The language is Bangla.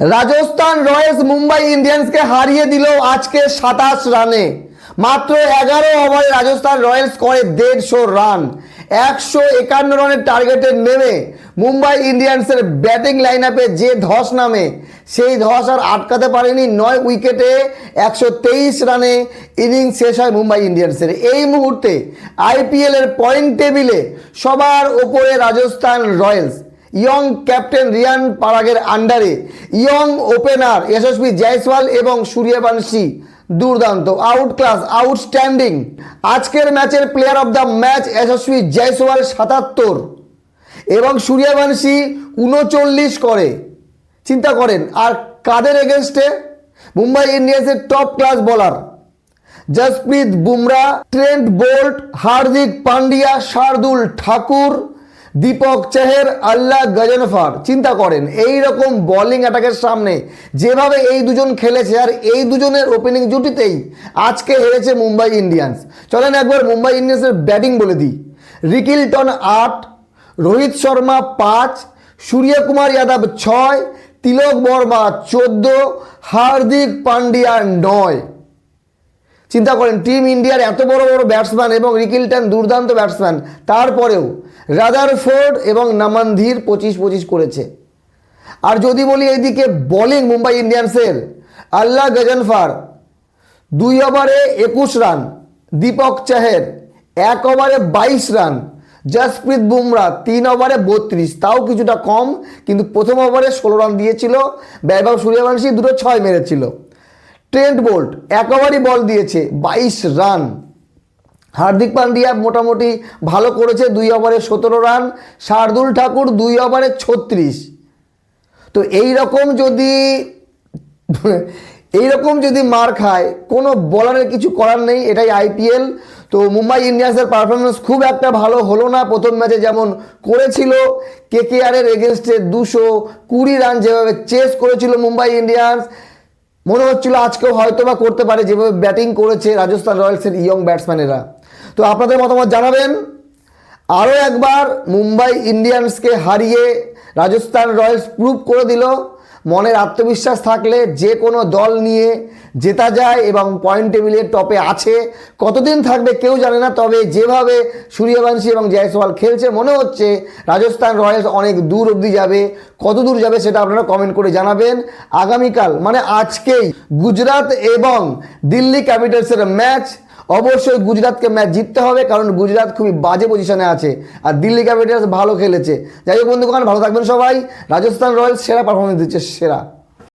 রাজস্থান রয়্যালস মুম্বাই ইন্ডিয়ান্সকে হারিয়ে দিল আজকে 27 রানে। মাত্র 11 ওভারে রাজস্থান রয়্যালস করে 150 রান। 151 রানের টার্গেটে নেমে মুম্বাই ইন্ডিয়ান্সের ব্যাটিং লাইন আপে যে ধস নামে, সেই ধস আর আটকাতে পারেনি। 9 উইকেটে 123 রানে ইনিংস শেষ হয় মুম্বাই ইন্ডিয়ান্সের। এই মুহূর্তে আইপিএলের পয়েন্ট টেবিলে সবার ওপরে Rajasthan Royals. Young captain Riyan পারাগের আন্ডারে ইয়ং ওপেনার যশস্বী জয়সওয়াল এবং সূর্যবংশী দুর্দান্ত, আউট ক্লাস, আউটস্ট্যান্ডিং। আজকের ম্যাচের প্লেয়ার অফ দ্য ম্যাচ যশস্বী জয়সওয়াল 77 এবং সূর্যবংশী 39 করে। চিন্তা করেন, আর কাদের এগেনস্টে? মুম্বাই ইন্ডিয়ান্সের top class bowler Jasprit Bumrah, Trent Boult, Hardik Pandya, Shardul Thakur, Deepak Chahar, Allah Ghazanfar. চিন্তা করেন এই রকম বোলিং অ্যাটাকের সামনে যেভাবে এই দুজন খেলেছে, আর এই দুজনের ওপেনিং জুটিতেই আজকে হেরেছে মুম্বাই ইন্ডিয়ান্স। চলেন একবার মুম্বাই ইন্ডিয়ান্সের ব্যাটিং বলে দিই। রিকিলটন 8, রোহিত শর্মা 5, সূর্যকুমার যাদব 6, তিলক বর্মা 14, হার্দিক পান্ডিয়া 9। চিন্তা করেন টিম ইন্ডিয়ার এত বড় বড় ব্যাটসম্যান এবং রিকিলটন দুর্দান্ত ব্যাটসম্যান, তারপরেও রাদারফোর্ড এবং নামানধীর 25 করেছে। আর যদি বলি এইদিকে বোলিং মুম্বাই ইন্ডিয়ান্সের, আল্লাহ গজনফার 2 ওভারে 21 রান, দীপক চেহের 1 ওভারে 22 রান, জসপ্রীত বুমরা 3 ওভারে 32, তাও কিছুটা কম, কিন্তু প্রথম ওভারে 16 রান দিয়েছিল। বৈভব সূর্যবংশী 2 6 মেরেছিল। ট্রেন্ট বোল্ট 1 ওভারই বল দিয়েছে, 22 রান। হার্দিক পান্ডিয়া মোটামুটি ভালো করেছে, 2 ওভারে 17 রান। শার্দুল ঠাকুর 2 ওভারে 36। তো এইরকম যদি মার খায়, কোনো বোলারের কিছু করার নেই, এটাই আইপিএল। তো মুম্বাই ইন্ডিয়ান্সের পারফরমেন্স খুব একটা ভালো হলো না। প্রথম ম্যাচে যেমন করেছিল কেকেআরের এগেনস্টে 220 রান যেভাবে চেস করেছিল মুম্বাই ইন্ডিয়ান্স, মনে হচ্ছিল আজকেও হয়তো বা করতে পারে, যেভাবে ব্যাটিং করেছে রাজস্থান রয়্যালসের ইয়ং ব্যাটসম্যানেরা। তো আপনাদের মতামত জানাবেন। আরও একবার মুম্বাই ইন্ডিয়ান্সকে হারিয়ে রাজস্থান রয়্যালস প্রুভ করে দিল মনের আত্মবিশ্বাস থাকলে যে কোনো দল নিয়ে জেতা যায় এবং পয়েন্ট টেবিলের টপে আছে। কতদিন থাকবে কেউ জানে না, তবে যেভাবে সূর্যবংশী এবং জয়সওয়াল খেলছে মনে হচ্ছে রাজস্থান রয়্যালস অনেক দূর অবধি যাবে। কত দূর যাবে সেটা আপনারা কমেন্ট করে জানাবেন। আগামীকাল মানে আজকেই গুজরাট এবং দিল্লি ক্যাপিটালসের ম্যাচ। অবশ্যই গুজরাটকে ম্যাচ জিততে হবে, কারণ গুজরাট খুবই বাজে পজিশনে আছে আর দিল্লি ক্যাপিটালস ভালো খেলেছে। যাই হোক বন্ধুগণ, ভালো থাকবেন সবাই। রাজস্থান রয়্যালস সেরা পারফরমেন্স দিচ্ছে, সেরা।